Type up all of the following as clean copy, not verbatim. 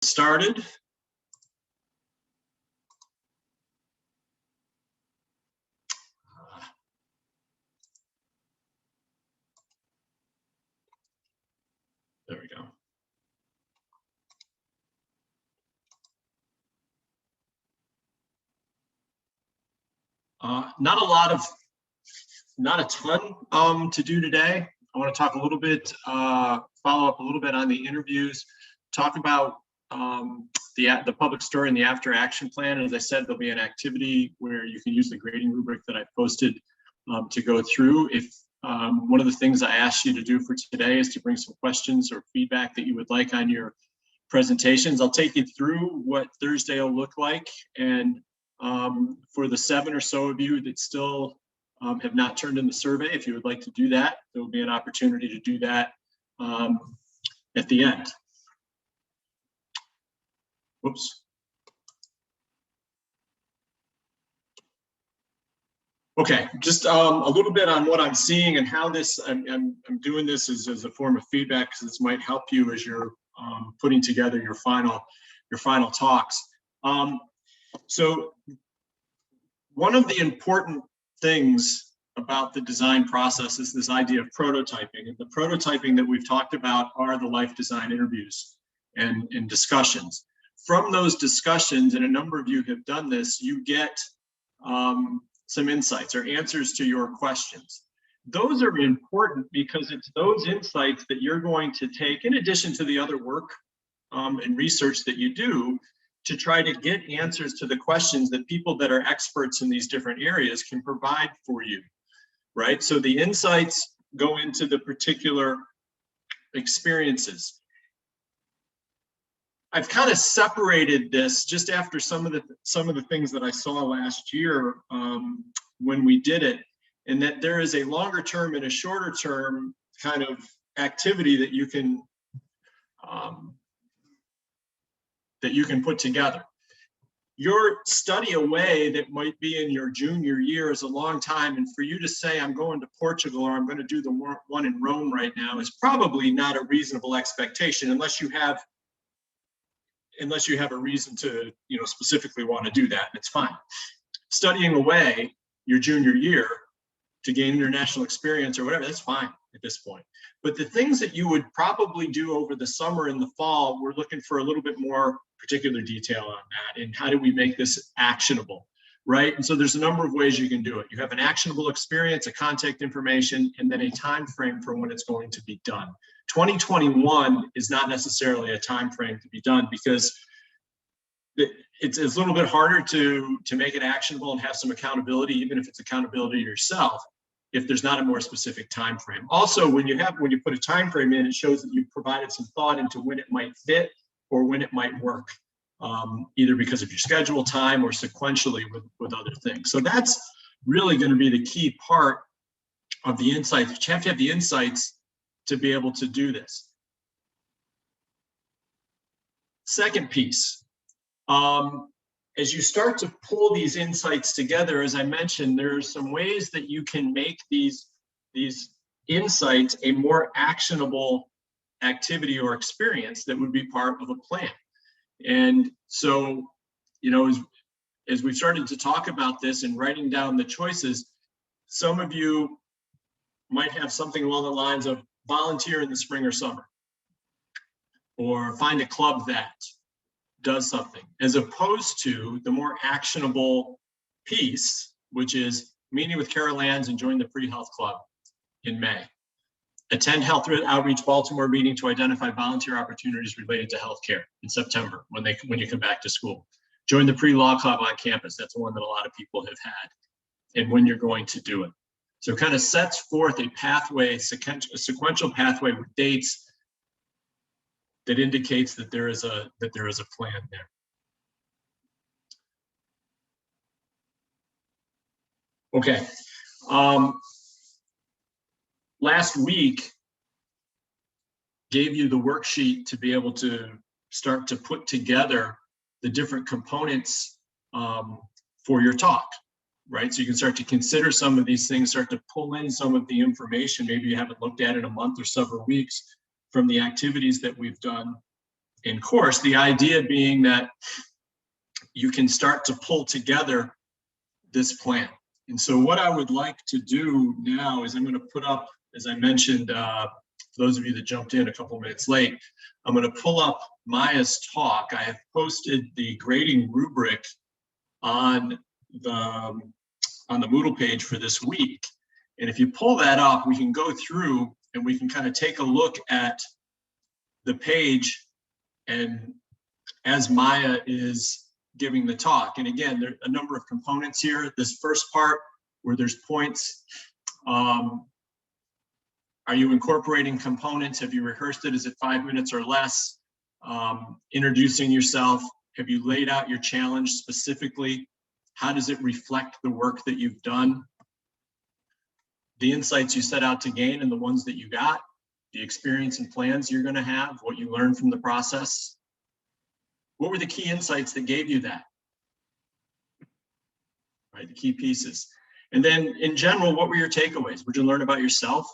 Started. There we go. Not a ton to do today. I want to talk a little bit, follow up a little bit on the interviews, talk about the public story and the after action plan. As I said, there'll be an activity where you can use the grading rubric that I posted to go through. If one of the things I asked you to do for today is to bring some questions or feedback that you would like on your presentations. I'll take you through what Thursday will look like. And for the 7 or so of you that still have not turned in the survey, if you would like to do that, there will be an opportunity to do that at the end. Whoops. Okay, just a little bit on what I'm seeing and how this, I'm doing this as a form of feedback, because this might help you as you're putting together your final talks. So one of the important things about the design process is this idea of prototyping. And the prototyping that we've talked about are the life design interviews and discussions. From those discussions, and a number of you have done this, you get some insights or answers to your questions. Those are important because it's those insights that you're going to take, in addition to the other work and research that you do, to try to get answers to the questions that people that are experts in these different areas can provide for you, right? So the insights go into the particular experiences. I've kind of separated this just after some of the things that I saw last year when we did it, and that there is a longer term and a shorter term kind of activity that you can put together. Your study away that might be in your junior year is a long time, and for you to say I'm going to Portugal or I'm going to do the one in Rome right now is probably not a reasonable expectation, unless you have a reason to, specifically want to do that, and it's fine. Studying away your junior year to gain international experience or whatever, that's fine at this point. But the things that you would probably do over the summer and the fall, we're looking for a little bit more particular detail on that, and how do we make this actionable, right? And so there's a number of ways you can do it. You have an actionable experience, a contact information, and then a time frame for when it's going to be done. 2021 is not necessarily a time frame to be done, because it's a little bit harder to make it actionable and have some accountability, even if it's accountability to yourself, if there's not a more specific time frame. Also, when you put a time frame in, it shows that you've provided some thought into when it might fit or when it might work, either because of your schedule time or sequentially with other things. So that's really going to be the key part of the insights. But you have to have the insights to be able to do this. Second piece, as you start to pull these insights together, as I mentioned, there are some ways that you can make these insights a more actionable activity or experience that would be part of a plan. And so, as we started to talk about this and writing down the choices, some of you might have something along the lines of volunteer in the spring or summer, or find a club that does something, as opposed to the more actionable piece, which is meeting with Carol Lands and join the pre-health club in May. Attend Health Outreach Baltimore meeting to identify volunteer opportunities related to healthcare in September when you come back to school. Join the pre-law club on campus. That's one that a lot of people have had, and when you're going to do it. So it kind of sets forth a pathway, a sequential pathway with dates that indicates that there is a plan there. Okay. Last week gave you the worksheet to be able to start to put together the different components for your talk, right? So you can start to consider some of these things, start to pull in some of the information maybe you haven't looked at in a month or several weeks from the activities that we've done, in course, the idea being that you can start to pull together this plan. And so what I would like to do now is I'm going to put up, as I mentioned, for those of you that jumped in a couple minutes late, I'm going to pull up Maya's talk. I have posted the grading rubric on the Moodle page for this week. And if you pull that up, we can go through and we can kind of take a look at the page and as Maya is giving the talk. And again, there are a number of components here. This first part where there's points, are you incorporating components? Have you rehearsed it? Is it 5 minutes or less? Introducing yourself. Have you laid out your challenge specifically? How does it reflect the work that you've done? The insights you set out to gain and the ones that you got, the experience and plans you're going to have, what you learned from the process. What were the key insights that gave you that? Right, the key pieces. And then in general, what were your takeaways? What did you learn about yourself?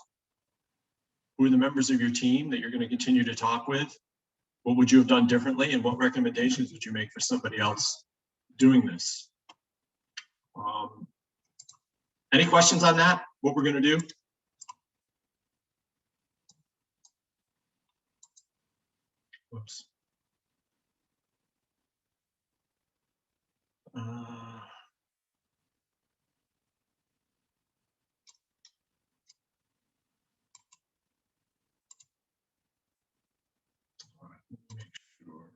Who are the members of your team that you're going to continue to talk with? What would you have done differently? And what recommendations would you make for somebody else doing this? Any questions on that? What we're going to do? Whoops. Make sure.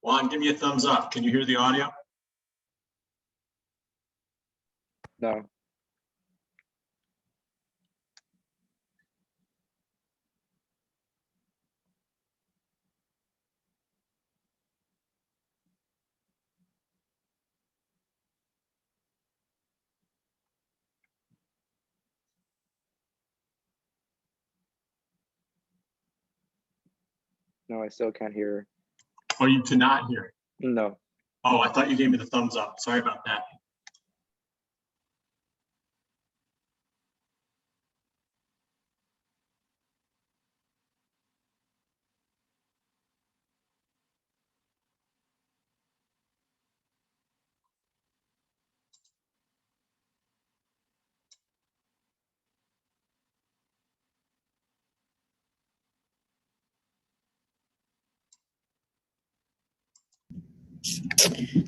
Juan, give me a thumbs up. Can you hear the audio? No. No, I still can't hear. Oh, you cannot hear? No. Oh, I thought you gave me the thumbs up. Sorry about that.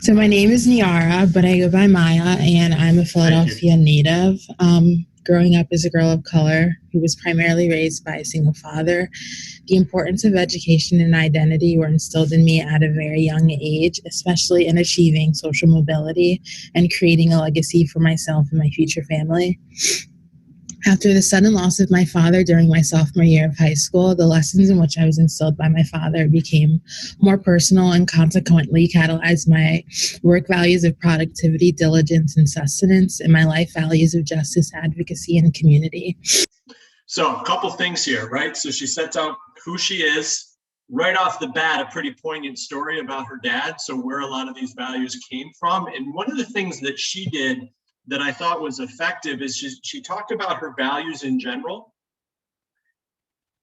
So my name is Niara, but I go by Maya, and I'm a Philadelphia native. Growing up as a girl of color who was primarily raised by a single father, the importance of education and identity were instilled in me at a very young age, especially in achieving social mobility and creating a legacy for myself and my future family. After the sudden loss of my father during my sophomore year of high school, the lessons in which I was instilled by my father became more personal and consequently catalyzed my work values of productivity, diligence, and sustenance, and my life values of justice, advocacy, and community. So a couple things here, right? So she sets out who she is. Right off the bat, a pretty poignant story about her dad, so where a lot of these values came from. And one of the things that she did that I thought was effective is she talked about her values in general.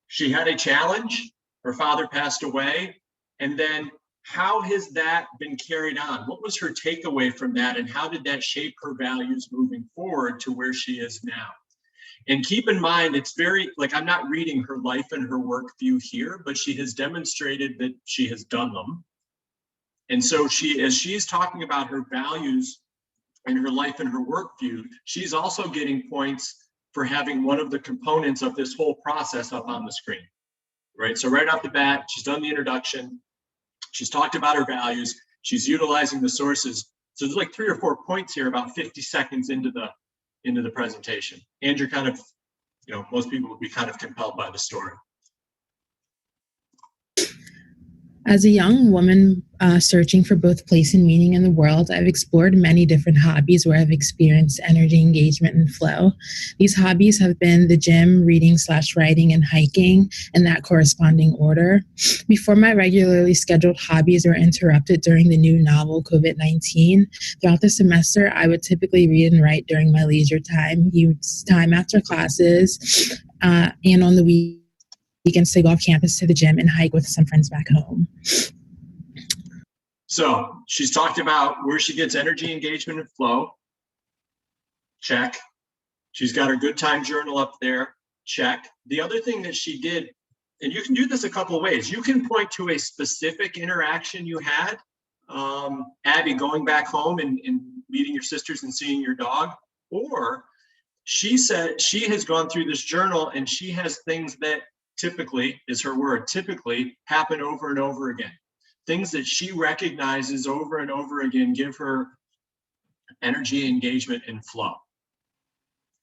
She had a challenge, her father passed away, and then how has that been carried on? What was her takeaway from that, and how did that shape her values moving forward to where she is now? And keep in mind, it's very, like, I'm not reading her life and her work view here, but she has demonstrated that she has done them. And so as she's talking about her values and her life and her work view, she's also getting points for having one of the components of this whole process up on the screen, right? So right off the bat, she's done the introduction. She's talked about her values. She's utilizing the sources. So there's like 3 or 4 points here about 50 seconds into the presentation. And you're kind of, most people would be kind of compelled by the story. As a young woman searching for both place and meaning in the world, I've explored many different hobbies where I've experienced energy, engagement, and flow. These hobbies have been the gym, reading/writing, and hiking in that corresponding order. Before my regularly scheduled hobbies were interrupted during the new novel COVID-19, throughout the semester, I would typically read and write during my leisure time, use time after classes, and on the weekends to go off campus to the gym and hike with some friends back home. So she's talked about where she gets energy, engagement, and flow. Check. She's got her good time journal up there. Check. The other thing that she did, and you can do this a couple of ways. You can point to a specific interaction you had. Abby, going back home and meeting your sisters and seeing your dog. Or she said she has gone through this journal and she has things that typically, is her word, typically happen over and over again. Things that she recognizes over and over again give her energy, engagement, and flow,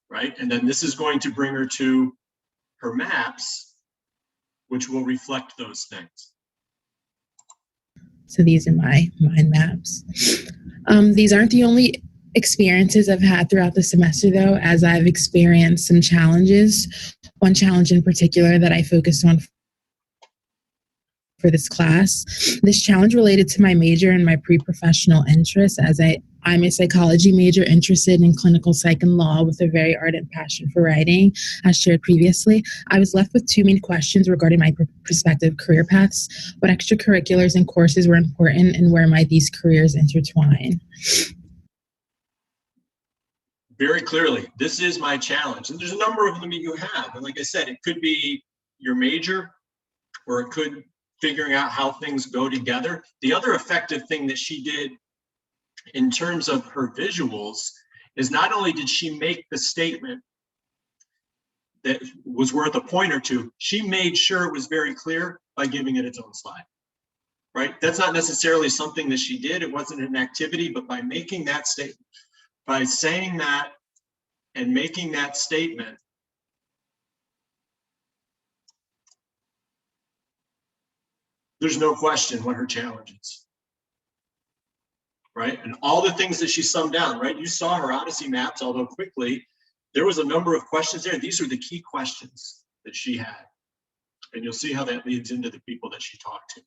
right? And then this is going to bring her to her maps, which will reflect those things. So these are my mind maps. These aren't the only experiences I've had throughout the semester, though, as I've experienced some challenges. One challenge in particular that I focused on for this class. This challenge related to my major and my pre-professional interests, as I'm a psychology major interested in clinical psych and law with a very ardent passion for writing, as shared previously. I was left with 2 main questions regarding my prospective career paths. What extracurriculars and courses were important, and where might these careers intertwine? Very clearly, this is my challenge. And there's a number of them that you have. And like I said, it could be your major, or it could figuring out how things go together. The other effective thing that she did in terms of her visuals is not only did she make the statement that was worth a point or two, she made sure it was very clear by giving it its own slide, right? That's not necessarily something that she did. It wasn't an activity, but by making that statement, by saying that and making that statement, there's no question what her challenge is, right? And all the things that she summed down, right? You saw her Odyssey maps, although quickly, there was a number of questions there. These are the key questions that she had. And you'll see how that leads into the people that she talked to.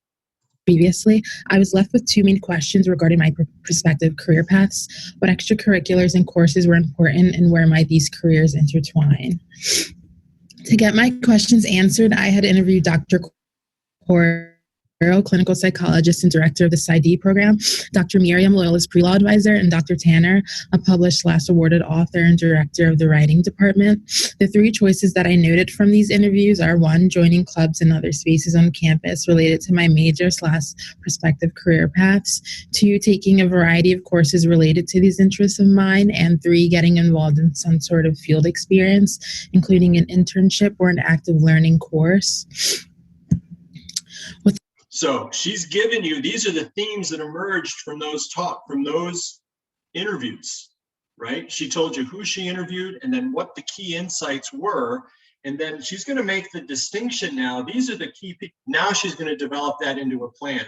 Previously, I was left with 2 main questions regarding my prospective career paths. What extracurriculars and courses were important, and where might these careers intertwine? To get my questions answered, I had interviewed Dr. clinical psychologist and director of the PsyD program, Dr. Miriam Loyola's pre-law advisor, and Dr. Tanner, a published last awarded author and director of the writing department. The 3 choices that I noted from these interviews are: 1, joining clubs and other spaces on campus related to my major/prospective career paths; 2, taking a variety of courses related to these interests of mine; and 3, getting involved in some sort of field experience, including an internship or an active learning course. So she's given you, these are the themes that emerged from those interviews, right? She told you who she interviewed and then what the key insights were. And then she's going to make the distinction now. These are the key, now she's going to develop that into a plan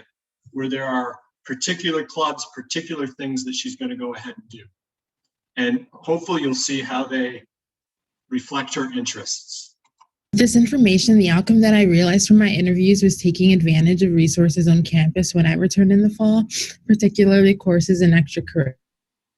where there are particular clubs, particular things that she's going to go ahead and do. And hopefully you'll see how they reflect her interests. This information, the outcome that I realized from my interviews was taking advantage of resources on campus when I returned in the fall, particularly courses and extracurriculars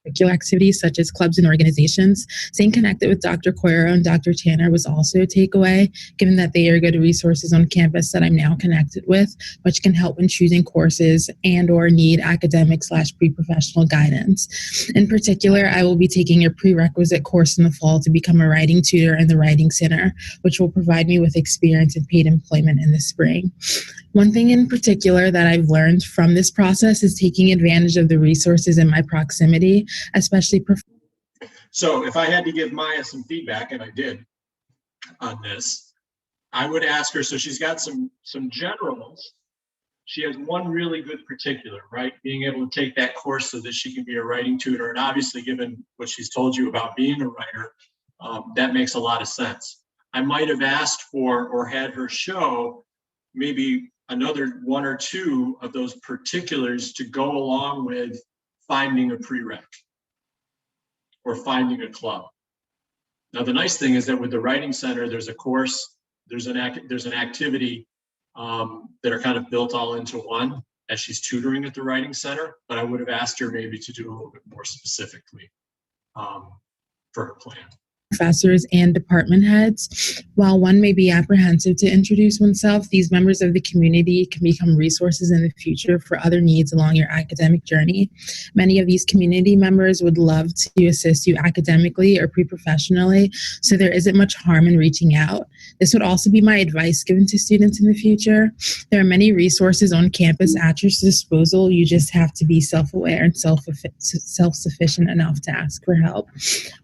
curricular activities such as clubs and organizations. Staying connected with Dr. Coiro and Dr. Tanner was also a takeaway, given that they are good resources on campus that I'm now connected with, which can help when choosing courses and or need academic/pre-professional guidance. In particular, I will be taking a prerequisite course in the fall to become a writing tutor in the Writing Center, which will provide me with experience and paid employment in the spring. One thing in particular that I've learned from this process is taking advantage of the resources in my proximity, especially. So if I had to give Maya some feedback, and I did on this, I would ask her, so she's got some generals. She has one really good particular, right? Being able to take that course so that she can be a writing tutor. And obviously, given what she's told you about being a writer, that makes a lot of sense. I might have asked for or had her show maybe another one or two of those particulars to go along with finding a prereq or finding a club. Now, the nice thing is that with the Writing Center, there's a course, there's an activity that are kind of built all into one as she's tutoring at the Writing Center, but I would have asked her maybe to do a little bit more specifically for her plan. Professors and department heads. While one may be apprehensive to introduce oneself, these members of the community can become resources in the future for other needs along your academic journey. Many of these community members would love to assist you academically or pre-professionally, so there isn't much harm in reaching out. This would also be my advice given to students in the future. There are many resources on campus at your disposal. You just have to be self-aware and self-sufficient enough to ask for help.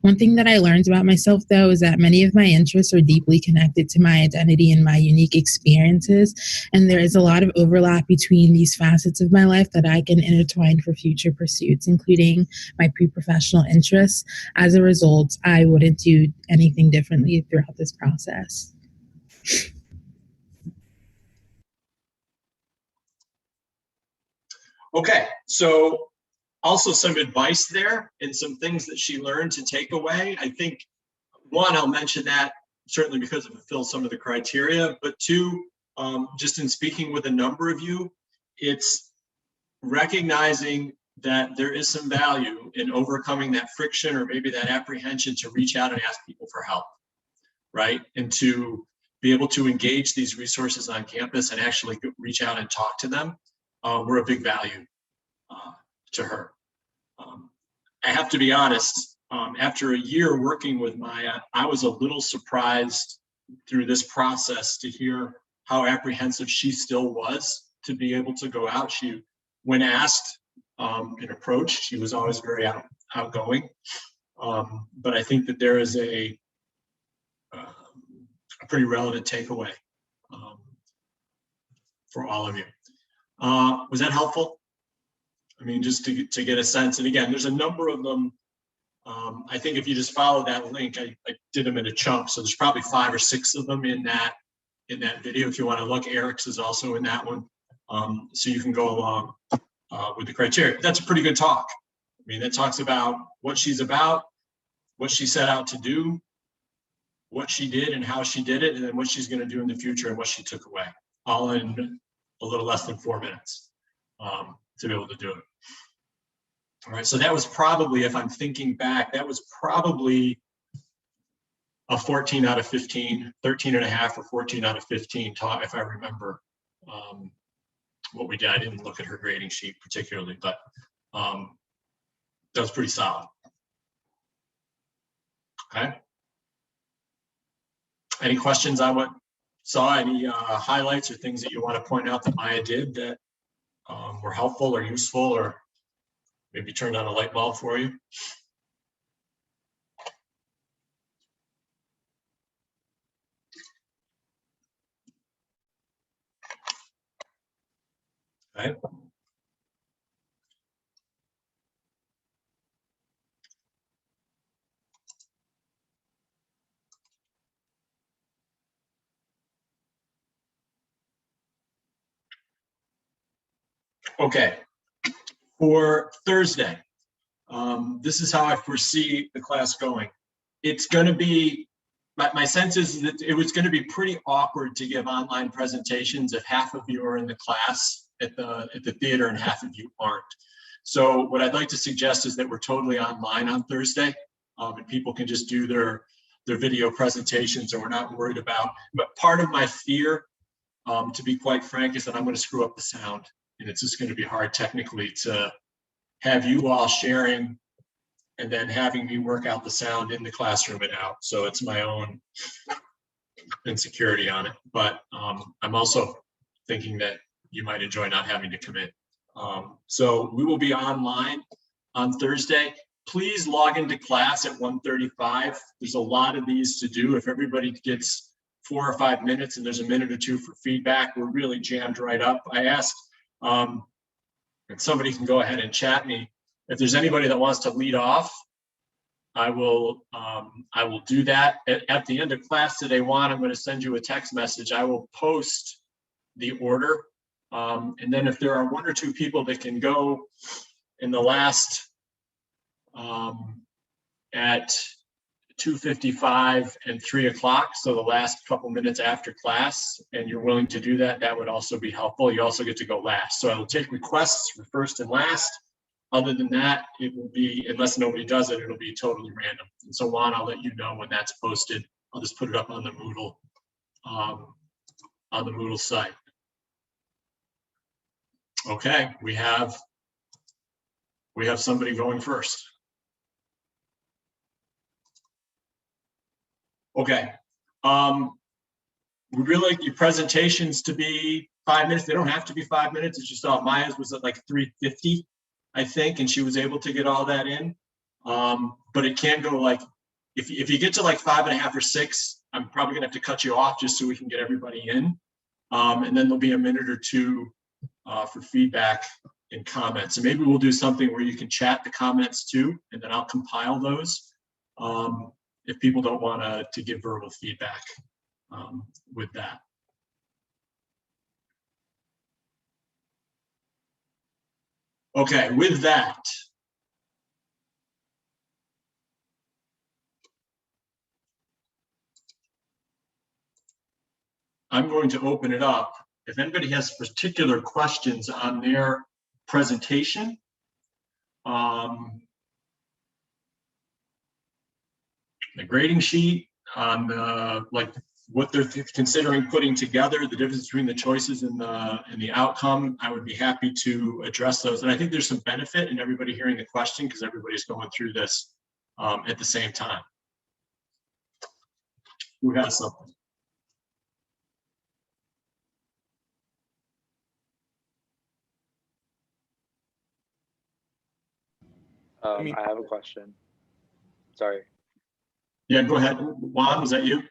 One thing that I learned about myself, though, is that many of my interests are deeply connected to my identity and my unique experiences, and there is a lot of overlap between these facets of my life that I can intertwine for future pursuits, including my pre-professional interests. As a result, I wouldn't do anything differently throughout this process. Okay, so also some advice there and some things that she learned to take away. I think one, I'll mention that certainly because it fulfills some of the criteria, but two, just in speaking with a number of you, it's recognizing that there is some value in overcoming that friction or maybe that apprehension to reach out and ask people for help, right? And to be able to engage these resources on campus and actually reach out and talk to them were a big value to her. I have to be honest, after a year working with Maya, I was a little surprised through this process to hear how apprehensive she still was to be able to go out. She, when asked and approached, she was always very outgoing. But I think that there is a pretty relevant takeaway for all of you. Was that helpful? I mean, just to get a sense, and again, there's a number of them. I think if you just follow that link, I did them in a chunk, so there's probably 5 or 6 of them in that video. If you want to look, Eric's is also in that one, so you can go along with the criteria. That's a pretty good talk. I mean, that talks about what she's about, what she set out to do, what she did and how she did it, and then what she's going to do in the future and what she took away, all in a little less than 4 minutes to be able to do it. All right, so that was probably, if I'm thinking back, that was probably a 14 out of 15, 13 and a half or 14 out of 15 talk, if I remember what we did. I didn't look at her grading sheet particularly, but that was pretty solid. Okay. Any questions on what saw? Any highlights or things that you want to point out that Maya did that were helpful or useful, or maybe turned on a light bulb for you? Okay. Okay, for Thursday, this is how I foresee the class going. It's going to be, my sense is that it was going to be pretty awkward to give online presentations if half of you are in the class at the theater and half of you aren't. So what I'd like to suggest is that we're totally online on Thursday, and people can just do their video presentations, and we're not worried about. But part of my fear, to be quite frank, is that I'm going to screw up the sound, and it's just going to be hard technically to have you all sharing and then having me work out the sound in the classroom and out. So it's my own insecurity on it. But I'm also thinking that you might enjoy not having to commit. So we will be online on Thursday. Please log into class at 1:35. There's a lot of these to do. If everybody gets 4 or 5 minutes and there's a minute or two for feedback, we're really jammed right up. I asked, and somebody can go ahead and chat me. If there's anybody that wants to lead off, I will do that. At the end of class today, Juan, I'm going to send you a text message. I will post the order. And then if there are 1 or 2 people that can go in the last at 2:55 and 3 o'clock, so the last couple minutes after class, and you're willing to do that, that would also be helpful. You also get to go last. So I will take requests for first and last. Other than that, it will be, unless nobody does it, it'll be totally random. And so Juan, I'll let you know when that's posted. I'll just put it up on the Moodle site. Okay, we have somebody going first. Okay, we really like your presentations to be 5 minutes. They don't have to be 5 minutes. As you saw, Maya's was at like 3:50, I think, and she was able to get all that in. But it can go like, if you get to like 5.5 or 6, I'm probably gonna have to cut you off just so we can get everybody in. And then there'll be a minute or two for feedback and comments. And maybe we'll do something where you can chat the comments too, and then I'll compile those if people don't want to give verbal feedback with that. Okay, with that, I'm going to open it up. If anybody has particular questions on their presentation, the grading sheet, on like what they're considering putting together, the difference between the choices and the outcome, I would be happy to address those. And I think there's some benefit in everybody hearing the question because everybody's going through this at the same time. Who has something? I have a question. Sorry. Yeah, go ahead. Juan, was that you?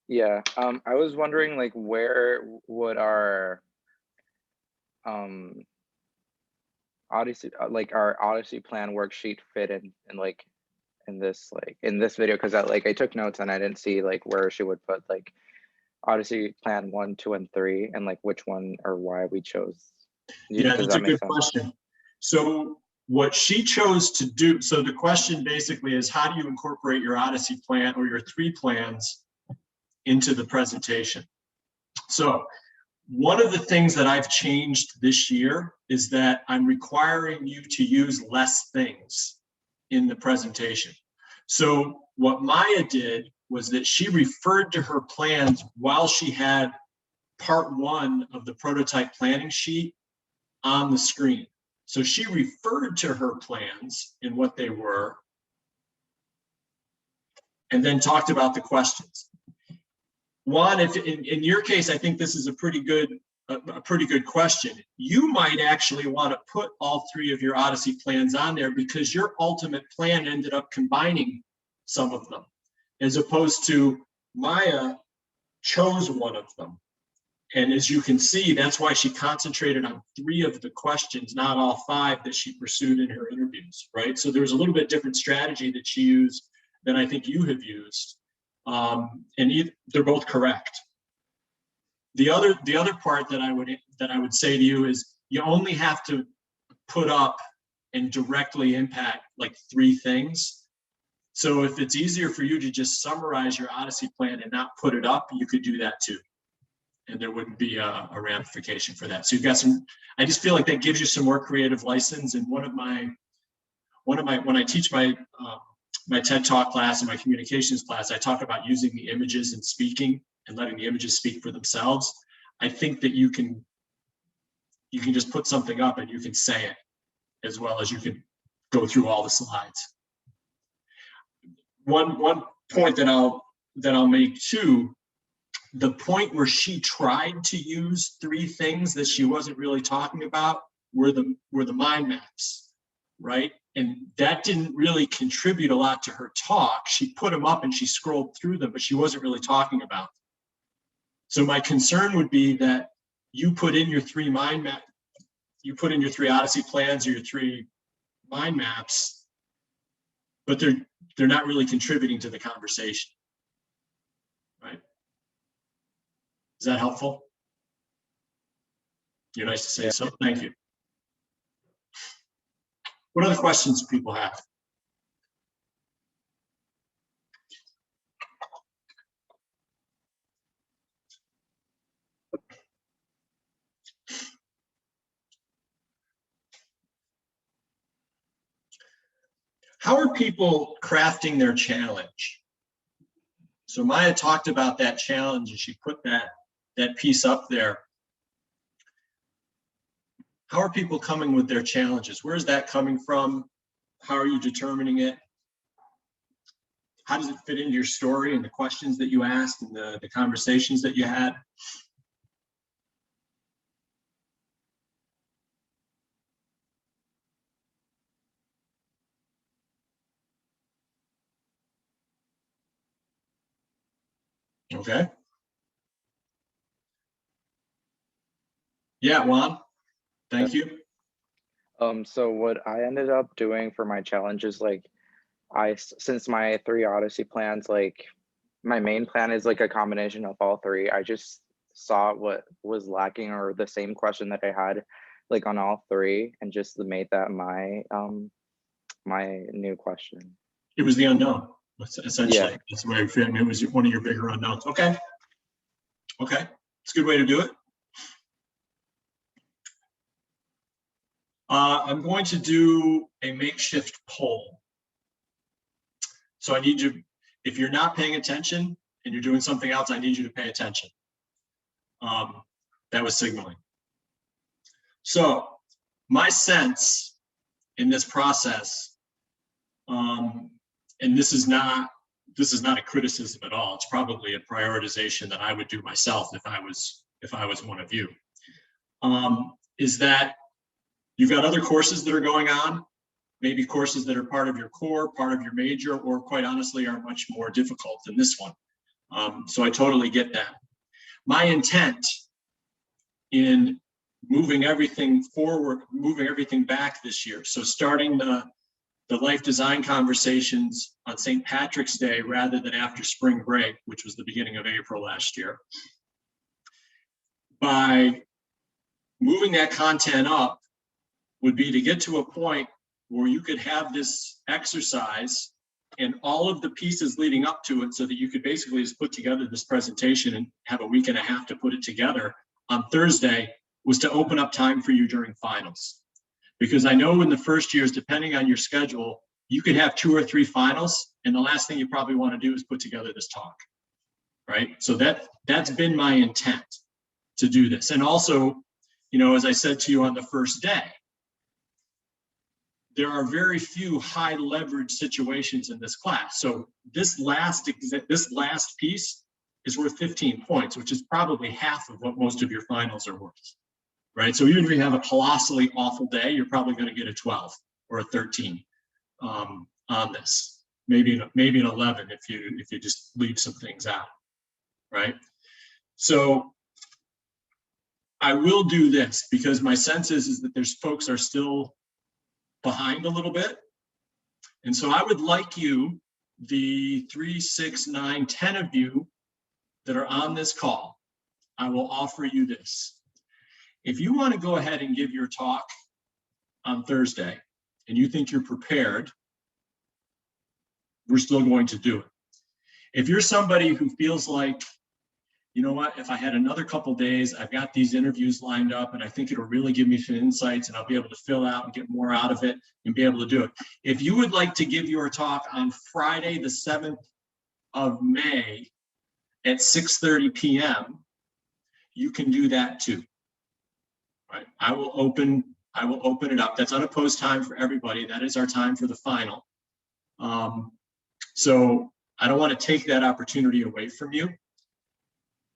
Yeah. I was wondering, like, where would our Odyssey, our Odyssey plan worksheet fit in this video? Because I took notes and I didn't see like where she would put like Odyssey plan 1, 2, and 3, and like which one or why we chose. Yeah, that's a good question. So what she chose to do, so the question basically is, how do you incorporate your Odyssey plan or your 3 plans into the presentation? So one of the things that I've changed this year is that I'm requiring you to use less things in the presentation. So what Maya did was that she referred to her plans while she had part 1 of the prototype planning sheet on the screen. So she referred to her plans and what they were, and then talked about the questions. Juan, if in your case, I think this is a pretty good question. You might actually want to put all 3 of your Odyssey plans on there because your ultimate plan ended up combining some of them, as opposed to Maya chose one of them. And as you can see, that's why she concentrated on 3 of the questions, not all 5 that she pursued in her interviews, right? So there's a little bit different strategy that she used than I think you have used. And they're both correct. The other part that I would say to you is you only have to put up and directly impact like 3 things. So if it's easier for you to just summarize your Odyssey plan and not put it up, you could do that too. and there wouldn't be a ramification for that. So you've got some, I just feel like that gives you some more creative license. And when I teach my my TED Talk class and my communications class, I talk about using the images and speaking and letting the images speak for themselves. I think that you can just put something up and you can say it as well as you can go through all the slides. One point that I'll make too, the point where she tried to use 3 things that she wasn't really talking about were the mind maps, right? And that didn't really contribute a lot to her talk. She put them up and she scrolled through them, but she wasn't really talking about them. So my concern would be that you put in your 3 mind map, you put in your 3 Odyssey plans or your 3 mind maps, but they're not really contributing to the conversation, right? Is that helpful? You're nice to say so. Thank you. What other questions do people have? How are people crafting their challenge? So Maya talked about that challenge and she put that piece up there. How are people coming with their challenges? Where is that coming from? How are you determining it? How does it fit into your story and the questions that you asked and the conversations that you had? Okay. Yeah, Juan, thank you. So what I ended up doing for my challenge is like, since my 3 Odyssey plans, like my main plan is like a combination of all 3. I just saw what was lacking or the same question that I had like on all 3 and just made that my my new question. It was the unknown, essentially. Yeah. That's the way I feel. It was one of your bigger unknowns. Okay. Okay. It's a good way to do it. I'm going to do a makeshift poll. So I need you, if you're not paying attention and you're doing something else, I need you to pay attention. That was signaling. So my sense in this process, and this is not a criticism at all. It's probably a prioritization that I would do myself if I was one of you. Is that you've got other courses that are going on, maybe courses that are part of your core, part of your major, or quite honestly are much more difficult than this one. So I totally get that. My intent in moving everything forward, moving everything back this year, so starting the life design conversations on St. Patrick's Day rather than after spring break, which was the beginning of April last year, by moving that content up would be to get to a point where you could have this exercise and all of the pieces leading up to it so that you could basically just put together this presentation and have a week and a half to put it together on Thursday, was to open up time for you during finals. Because I know in the first years, depending on your schedule, you could have 2 or 3 finals, and the last thing you probably want to do is put together this talk, right? So that's been my intent to do this. And also, you know, as I said to you on the first day, there are very few high leverage situations in this class. So this last piece is worth 15 points, which is probably half of what most of your finals are worth, right? So even if you have a colossally awful day, you're probably going to get a 12 or a 13 on this, maybe an 11 if you just leave some things out, right? So I will do this because my sense is that there's folks are still behind a little bit. And so I would like you, the 3, 6, 9, 10 of you that are on this call, I will offer you this. If you want to go ahead and give your talk on Thursday and you think you're prepared, we're still going to do it. If you're somebody who feels like you know what, if I had another couple days, I've got these interviews lined up and I think it'll really give me some insights and I'll be able to fill out and get more out of it and be able to do it. If you would like to give your talk on Friday, the 7th of May at 6:30 p.m., you can do that too. Right? I will open it up. That's unopposed time for everybody. That is our time for the final. So I don't want to take that opportunity away from you.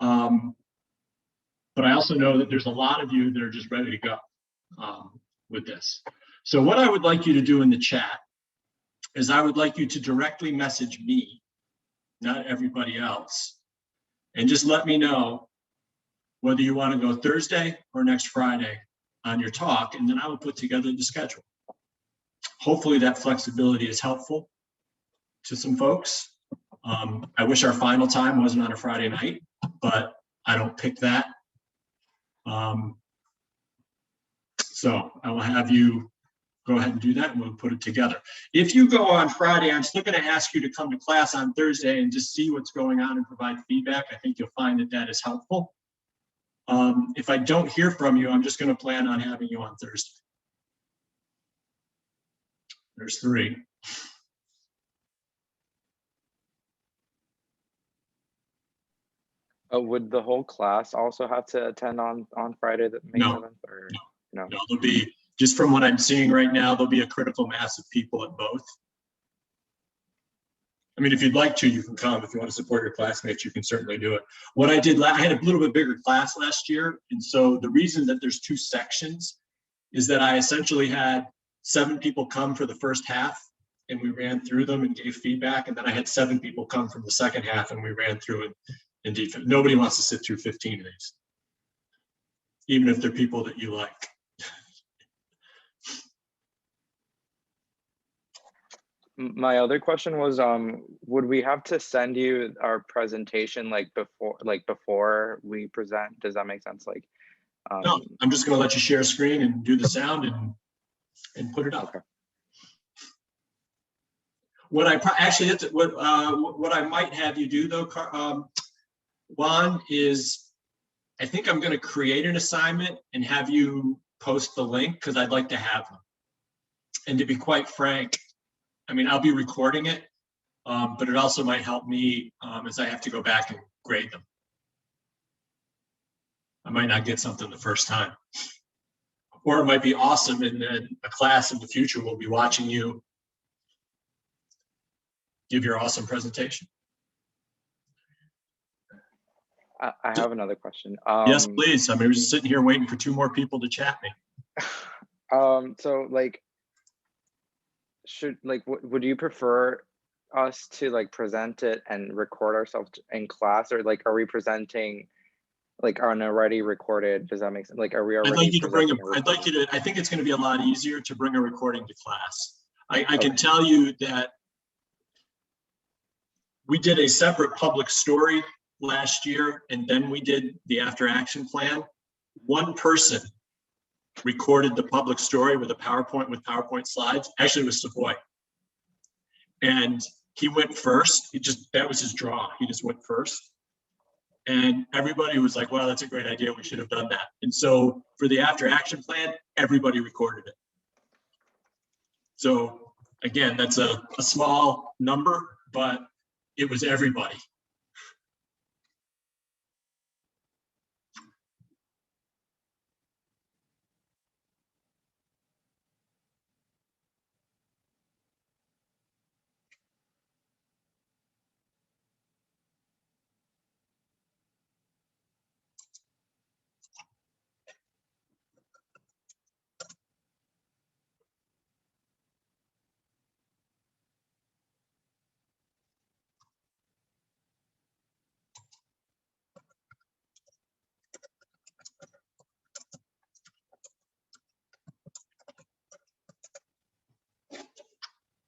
But I also know that there's a lot of you that are just ready to go with this. So what I would like you to do in the chat is I would like you to directly message me, not everybody else, and just let me know whether you want to go Thursday or next Friday on your talk, and then I will put together the schedule. Hopefully that flexibility is helpful to some folks. I wish our final time wasn't on a Friday night, but I don't pick that. So I will have you go ahead and do that and we'll put it together. If you go on Friday, I'm still going to ask you to come to class on Thursday and just see what's going on and provide feedback. I think you'll find that that is helpful. If I don't hear from you, I'm just going to plan on having you on Thursday. There's 3. Would the whole class also have to attend on Friday, the May 7th? Or no? No, there'll be, just from what I'm seeing right now, there'll be a critical mass of people at both. I mean, if you'd like to, you can come. If you want to support your classmates, you can certainly do it. What I did, I had a little bit bigger class last year. And so the reason that there's 2 sections is that I essentially had 7 people come for the first half and we ran through them and gave feedback. And then I had 7 people come from the second half and we ran through it. Indeed, nobody wants to sit through 15 of these, even if they're people that you like. My other question was, would we have to send you our presentation before we present? Does that make sense? No, I'm just going to let you share a screen and do the sound and put it up. Okay. What I actually what I might have you do though, Juan, is I think I'm going to create an assignment and have you post the link because I'd like to have them. And to be quite frank, I mean, I'll be recording it, but it also might help me as I have to go back and grade them. I might not get something the first time. Or it might be awesome and then a class in the future will be watching you give your awesome presentation. I have another question. Yes, please. I mean, we're just sitting here waiting for 2 more people to chat me. So would you prefer us to present it and record ourselves in class, or are we presenting on already recorded? Does that make sense? Are we already? I'd like you to bring I think it's going to be a lot easier to bring a recording to class. I can tell you that we did a separate public story last year, and then we did the after action plan. One person recorded the public story with a PowerPoint with PowerPoint slides. Actually, it was Savoy. And he went first. That was his draw. He just went first. And everybody was like, wow, that's a great idea. We should have done that. And so for the after action plan, everybody recorded it. So again, that's a small number, but it was everybody.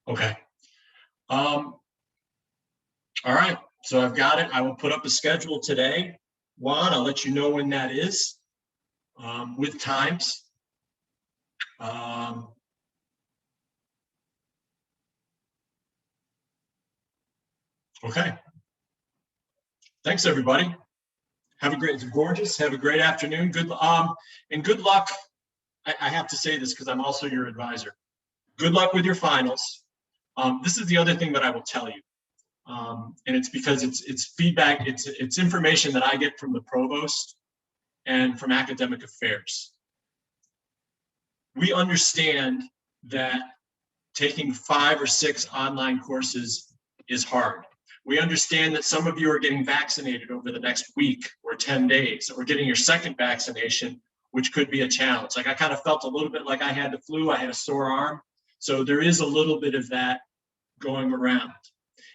Okay. All right. So I've got it. I will put up a schedule today. Juan, I'll let you know when that is with times. Okay. Thanks, everybody. Have a great, it's gorgeous. Have a great afternoon. And good luck. I have to say this because I'm also your advisor. Good luck with your finals. This is the other thing that I will tell you. And it's because it's feedback, it's information that I get from the provost and from academic affairs. We understand that taking 5 or 6 online courses is hard. We understand that some of you are getting vaccinated over the next week or 10 days, or getting your second vaccination, which could be a challenge. Like I kind of felt a little bit like I had the flu, I had a sore arm. So there is a little bit of that going around.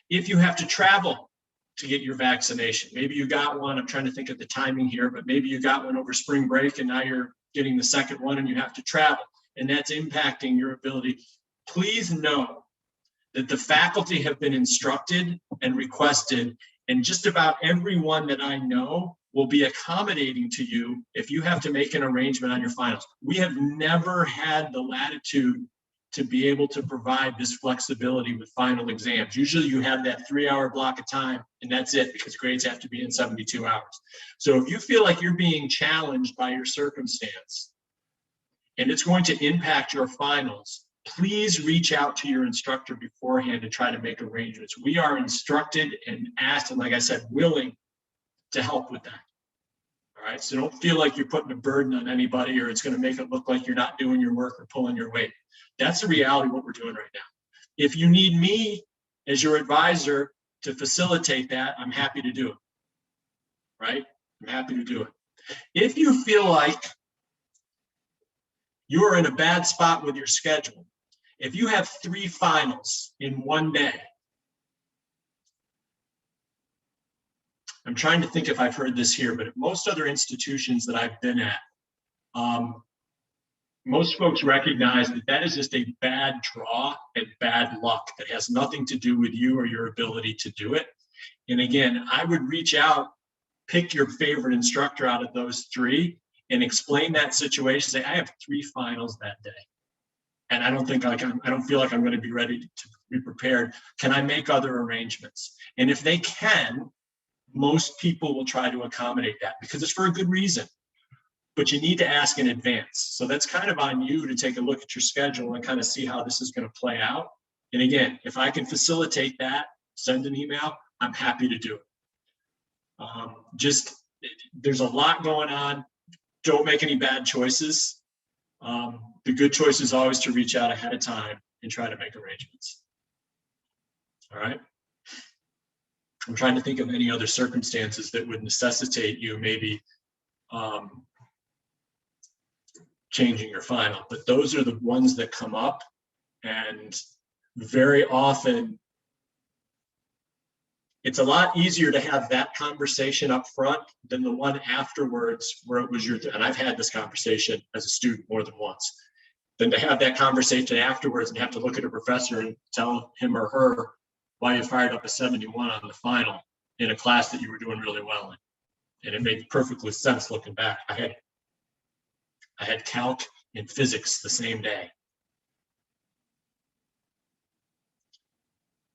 If you have to travel to get your vaccination, maybe you got one, I'm trying to think of the timing here, but maybe you got one over spring break and now you're getting the second one and you have to travel, and that's impacting your ability. Please know that the faculty have been instructed and requested, and just about everyone that I know will be accommodating to you if you have to make an arrangement on your finals. We have never had the latitude to be able to provide this flexibility with final exams. Usually you have that 3-hour block of time and that's it, because grades have to be in 72 hours. So if you feel like you're being challenged by your circumstance and it's going to impact your finals, please reach out to your instructor beforehand and try to make arrangements. We are instructed and asked, and like I said, willing to help with that. All right, so don't feel like you're putting a burden on anybody or it's going to make it look like you're not doing your work or pulling your weight. That's the reality of what we're doing right now. If you need me as your advisor to facilitate that, I'm happy to do it. Right? I'm happy to do it. If you feel like you're in a bad spot with your schedule, if you have 3 finals in one day, I'm trying to think if I've heard this here, but at most other institutions that I've been at, most folks recognize that that is just a bad draw and bad luck that has nothing to do with you or your ability to do it. And again, I would reach out, pick your favorite instructor out of those 3 and explain that situation. Say, I have 3 finals that day, and I don't feel like I'm going to be ready to be prepared. Can I make other arrangements? And if they can, most people will try to accommodate that because it's for a good reason. But you need to ask in advance. So that's kind of on you to take a look at your schedule and kind of see how this is going to play out. And again, if I can facilitate that, send an email, I'm happy to do it. There's a lot going on. Don't make any bad choices. The good choice is always to reach out ahead of time and try to make arrangements. All right. I'm trying to think of any other circumstances that would necessitate you maybe changing your final, but those are the ones that come up, and very often it's a lot easier to have that conversation up front than the one afterwards where it was and I've had this conversation as a student more than once, than to have that conversation afterwards and have to look at a professor and tell him or her why you fired up a 71 on the final in a class that you were doing really well in. And it made perfectly sense looking back. I had calc and physics the same day.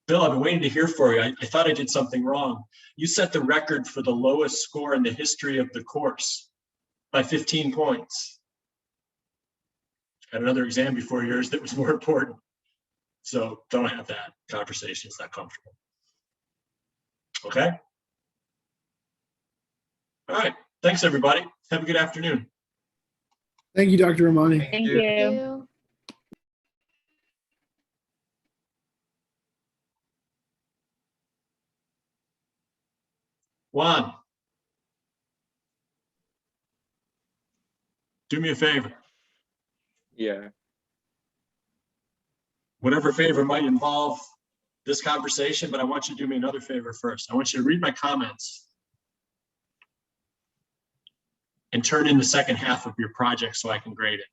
Bill, I've been waiting to hear for you. I thought I did something wrong. You set the record for the lowest score in the history of the course by 15 points. Had another exam before yours that was more important. So don't have that conversation. It's not comfortable. Okay? All right. Thanks, everybody. Have a good afternoon. Thank you, Dr. Romani. Thank you. Juan, do me a favor. Yeah. Whatever favor might involve this conversation, but I want you to do me another favor first. I want you to read my comments and turn in the second half of your project so I can grade it.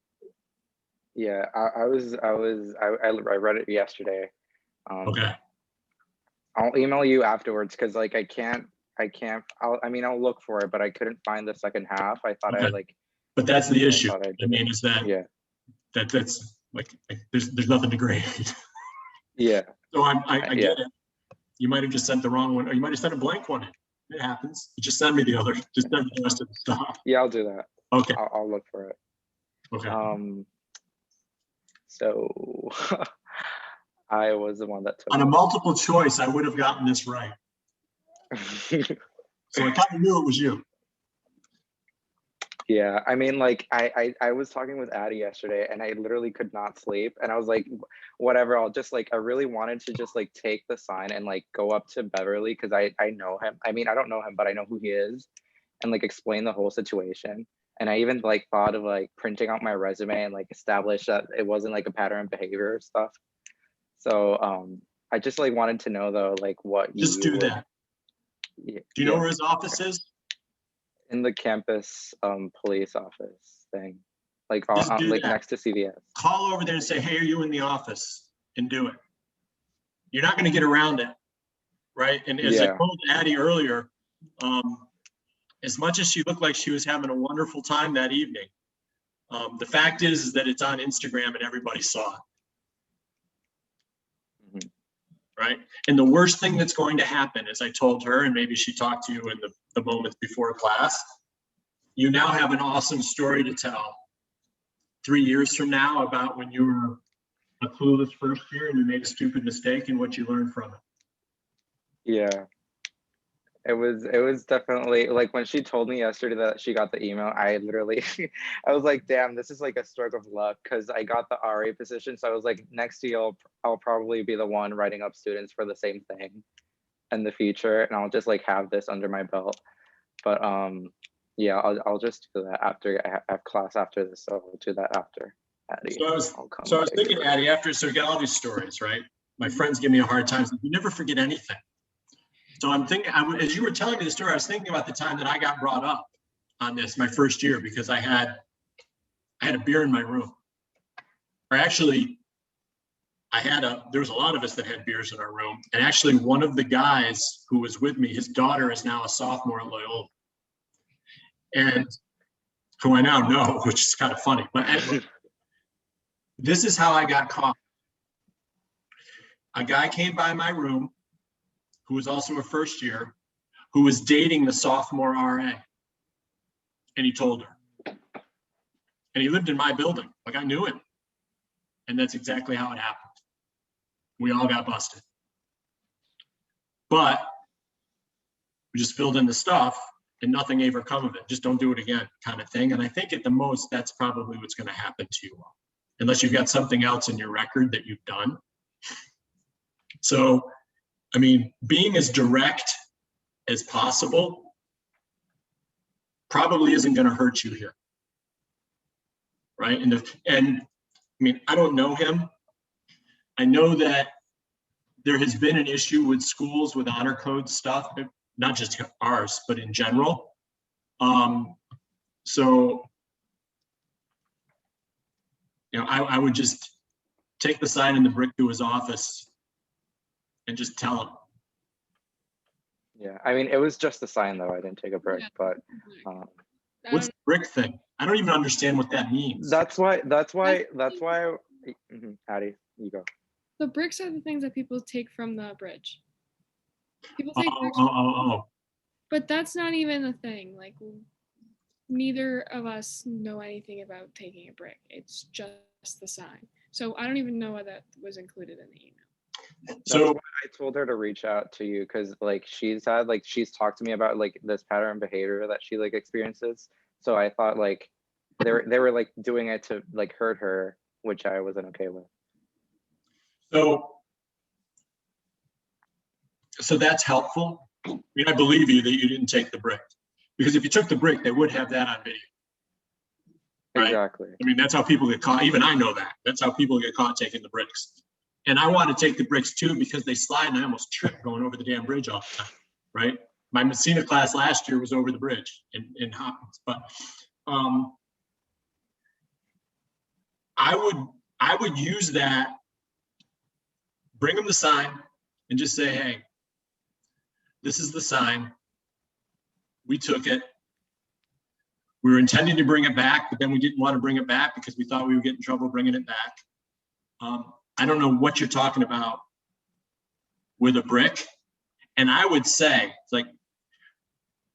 Yeah, I read it yesterday. Okay. I'll email you afterwards because like I can't. I'll look for it, but I couldn't find the second half. I thought Okay. But that's the issue. Is that yeah. That's like there's nothing to grade. Yeah. So I Yeah. get it. You might have just sent the wrong one, or you might have sent a blank one in. It happens. Just send me the rest of the stuff. Yeah, I'll do that. Okay. I'll look for it. Okay. So I was the one that took On a multiple choice, I would have gotten this right. So I kind of knew it was you. Yeah, I mean, like I was talking with Addie yesterday and I literally could not sleep. And I was like, whatever, I'll just like, I really wanted to just like take the sign and like go up to Beverly because I know him. I mean, I don't know him, but I know who he is, and like explain the whole situation. And I even like thought of like printing out my resume and like establish that it wasn't like a pattern of behavior stuff. So I just like wanted to know though, like what Just do that. Yeah, do you know where his office is? In the campus police office thing, like Just do like that. next to CVS. Call over there and say, hey, are you in the office? And do it. You're not going to get around it, right? And as I told Addie earlier, as much as she looked like she was having a wonderful time that evening, the fact is that it's on Instagram and everybody saw it. Right? And the worst thing that's going to happen, as I told her, and maybe she talked to you in the moments before class, you now have an awesome story to tell 3 years from now about when you were a clueless first year and you made a stupid mistake and what you learned from it. Yeah. It was definitely like when she told me yesterday that she got the email, I literally, I was like, damn, this is like a stroke of luck because I got the RA position. So I was like, next year I'll probably be the one writing up students for the same thing in the future. And I'll just like have this under my belt. But yeah, I'll just do that after I have class after this. So I'll do that after Addie. So I was thinking, Addie, so we got all these stories, right? My friends give me a hard time. You never forget anything. So I'm thinking, as you were telling me the story, I was thinking about the time that I got brought up on this, my first year, because I had a beer in my room. Or actually, there was a lot of us that had beers in our room. And actually one of the guys who was with me, his daughter is now a sophomore at Loyola. And who I now know, which is kind of funny. But anyway, this is how I got caught. A guy came by my room who was also a first year, who was dating the sophomore RA. And he told her. And he lived in my building, like I knew him. And that's exactly how it happened. We all got busted. But we just filled in the stuff and nothing ever come of it. Just don't do it again, kind of thing. And I think at the most, that's probably what's going to happen to you all, unless you've got something else in your record that you've done. So, I mean, being as direct as possible probably isn't going to hurt you here, right? And I mean, I don't know him. I know that there has been an issue with schools with honor code stuff, not just ours, but in general. So, you know, I would just take the sign and the brick to his office and just tell him. Yeah, I mean, it was just a sign though. I didn't take a brick, but what's the brick thing? I don't even understand what that means. That's why. Addie, you go. The bricks are the things that people take from the bridge. People take bricks. But that's not even a thing. Like, neither of us know anything about taking a brick. It's just the sign. So I don't even know what that was included in the email. So that's why I told her to reach out to you, because like she's talked to me about like this pattern behavior that she like experiences. So I thought like they were like doing it to like hurt her, which I wasn't okay with. So that's helpful. I mean, I believe you that you didn't take the brick, because if you took the brick, they would have that on video. Right? Exactly. I mean, that's how people get caught. Even I know that. That's how people get caught taking the bricks. And I want to take the bricks too, because they slide and I almost trip going over the damn bridge all the time, right? My Messina class last year was over the bridge in Hopkins. But I would use that, bring them the sign and just say, hey, this is the sign. We took it. We were intending to bring it back, but then we didn't want to bring it back because we thought we would get in trouble bringing it back. I don't know what you're talking about with a brick. And I would say, like,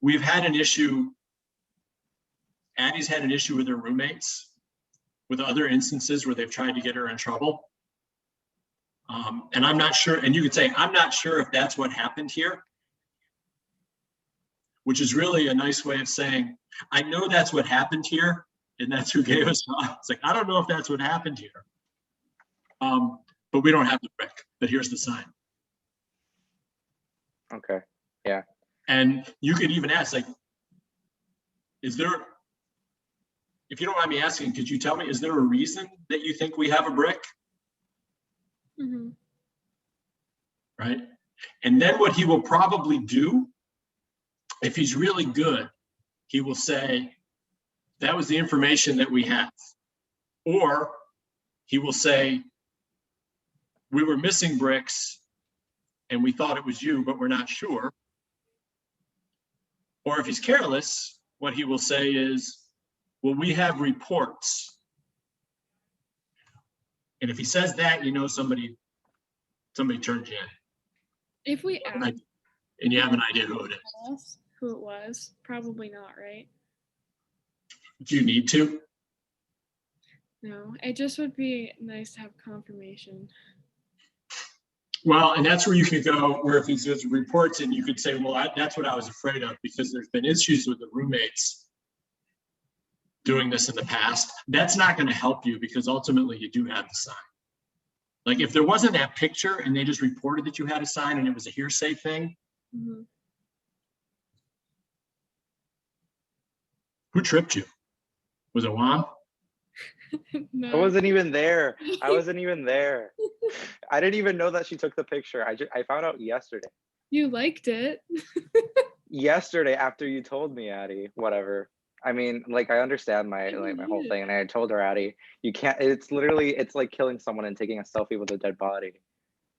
we've had an issue. Addie's had an issue with her roommates, with other instances where they've tried to get her in trouble. And I'm not sure, and you could say, I'm not sure if that's what happened here, which is really a nice way of saying, I know that's what happened here, and that's who gave us. It's like, I don't know if that's what happened here. But we don't have the brick, but here's the sign. Okay, yeah. And you could even ask, like, is there, if you don't mind me asking, could you tell me, is there a reason that you think we have a brick? Mm-hmm. Right? And then what he will probably do, if he's really good, he will say, that was the information that we have. Or he will say, we were missing bricks and we thought it was you, but we're not sure. Or if he's careless, what he will say is, well, we have reports. And if he says that, you know somebody turned you in. If we ask, and you have an idea who it is. Who it was, probably not, right? Do you need to? No, it just would be nice to have confirmation. Well, and that's where you could go, where if there's reports and you could say, well, that's what I was afraid of, because there's been issues with the roommates doing this in the past. That's not going to help you, because ultimately you do have the sign. Like if there wasn't that picture and they just reported that you had a sign and it was a hearsay thing. Mm-hmm. Who tripped you? Was it Juan? No. I wasn't even there. I wasn't even there. I didn't even know that she took the picture. I found out yesterday. You liked it. Yesterday after you told me, Addie, whatever. I mean, like, I understand my whole thing, and I told her, Addie, you can't, it's like killing someone and taking a selfie with a dead body.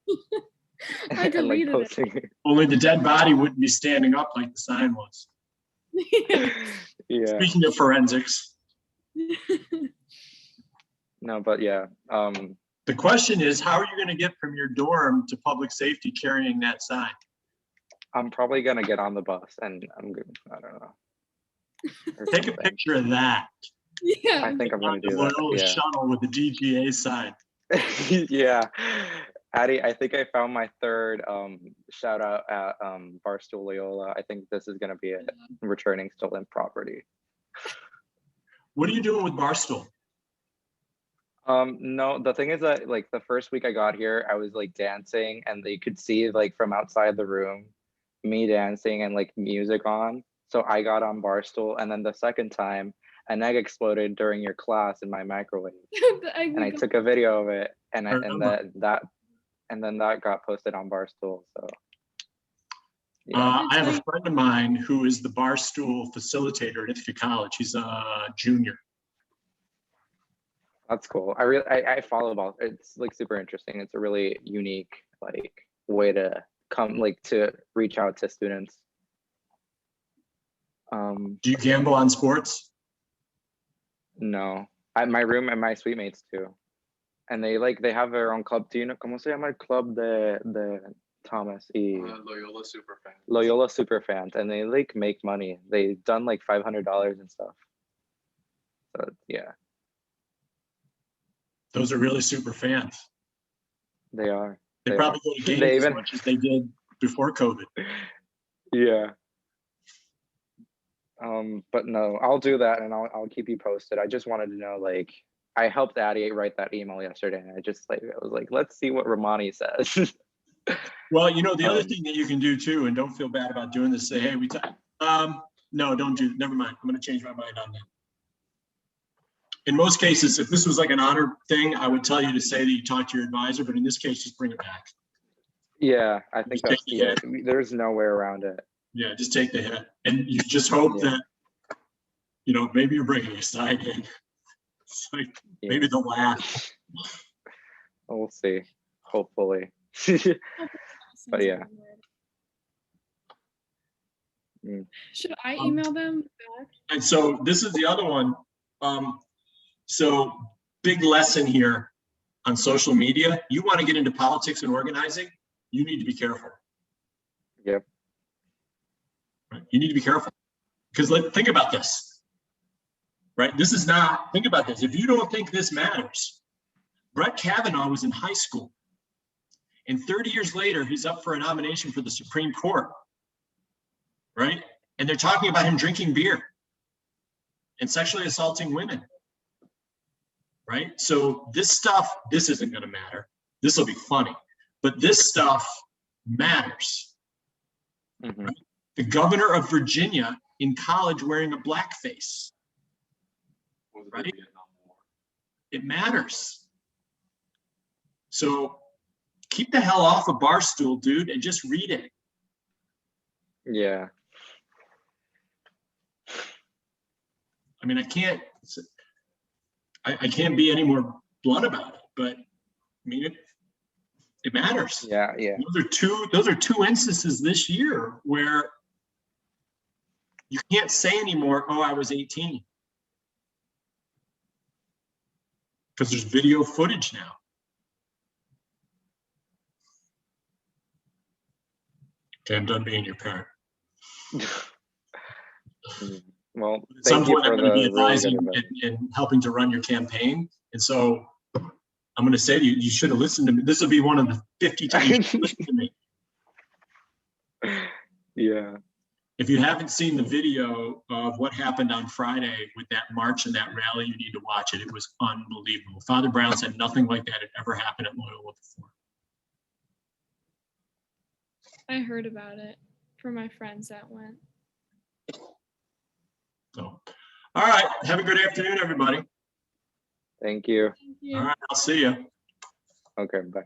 I and like deleted posting it. Only the dead body wouldn't be standing up like the sign was. Yeah. Speaking of forensics. No, but yeah. The question is, how are you going to get from your dorm to public safety carrying that sign? I'm probably gonna get on the bus and I'm good. I don't know. Take a picture of that. Yeah. I think I'm gonna do The that. Loyola Yeah. shuttle with the DGA sign. Yeah. Addie, I think I found my third shout out at Barstool Loyola. I think this is gonna be it. Returning stolen property. What are you doing with Barstool? No, the thing is that like the first week I got here, I was like dancing and they could see like from outside the room me dancing and like music on. So I got on Barstool, and then the second time an egg exploded during your class in my microwave. And I took a video of it, and then that got posted on Barstool. So yeah. I have a friend of mine who is the Barstool facilitator at Ithaca College. He's a junior. That's cool. I follow Barstool. It's like super interesting. It's a really unique like way to come like to reach out to students. Do you gamble on sports? No, my room and my suite mates too, and they have their own club. Do you know cómo se llama el club de Thomas y Loyola Superfans? Loyola Superfans, and they like make money. They've done like $500 and stuff. So yeah, Those are really super fans. they are. They probably go to games as much as they did before COVID. Yeah. But no, I'll do that and I'll keep you posted. I just wanted to know, like, I helped Addie write that email yesterday, and I was like, let's see what Romani says. Well, you know, the other thing that you can do too, and don't feel bad about doing this, say, hey, no, don't do, never mind. I'm going to change my mind on that. In most cases, if this was like an honor thing, I would tell you to say that you talked to your advisor, but in this case, just bring it back. Yeah, I think there's no way around it. Yeah, just take the hit. And you just hope that, you know, maybe you're bringing a side in. It's like, maybe they'll laugh. We'll see, hopefully. But yeah. Should I email them back? And so this is the other one. So big lesson here on social media. You want to get into politics and organizing, you need to be careful. Yep. You need to be careful. Because think about this, right? This is not, think about this. If you don't think this matters, Brett Kavanaugh was in high school. And 30 years later, he's up for a nomination for the Supreme Court, right? And they're talking about him drinking beer and sexually assaulting women, right? So this stuff, this isn't going to matter. This will be funny, but this stuff matters. Mm-hmm. Right? The governor of Virginia in college wearing a blackface, right? It matters. So keep the hell off a Barstool, dude, and just read it. Yeah. I mean, I can't be any more blunt about it, but I mean, it matters. Yeah, yeah. Those are two instances this year where you can't say anymore, oh, I was 18. Because there's video footage now. Okay, I'm done being your parent. Well, at some thank you point, I'm for going to be the really advising good advice. and helping to run your campaign. And so I'm going to say to you, you should have listened to me. This will be one of the 50 times you listen to me. Yeah. If you haven't seen the video of what happened on Friday with that march and that rally, you need to watch it. It was unbelievable. Father Brown said nothing like that had ever happened at Loyola before. I heard about it from my friends that went. So, all right. Have a good afternoon, everybody. Thank you. Thank you. All right. I'll see you. Okay, bye.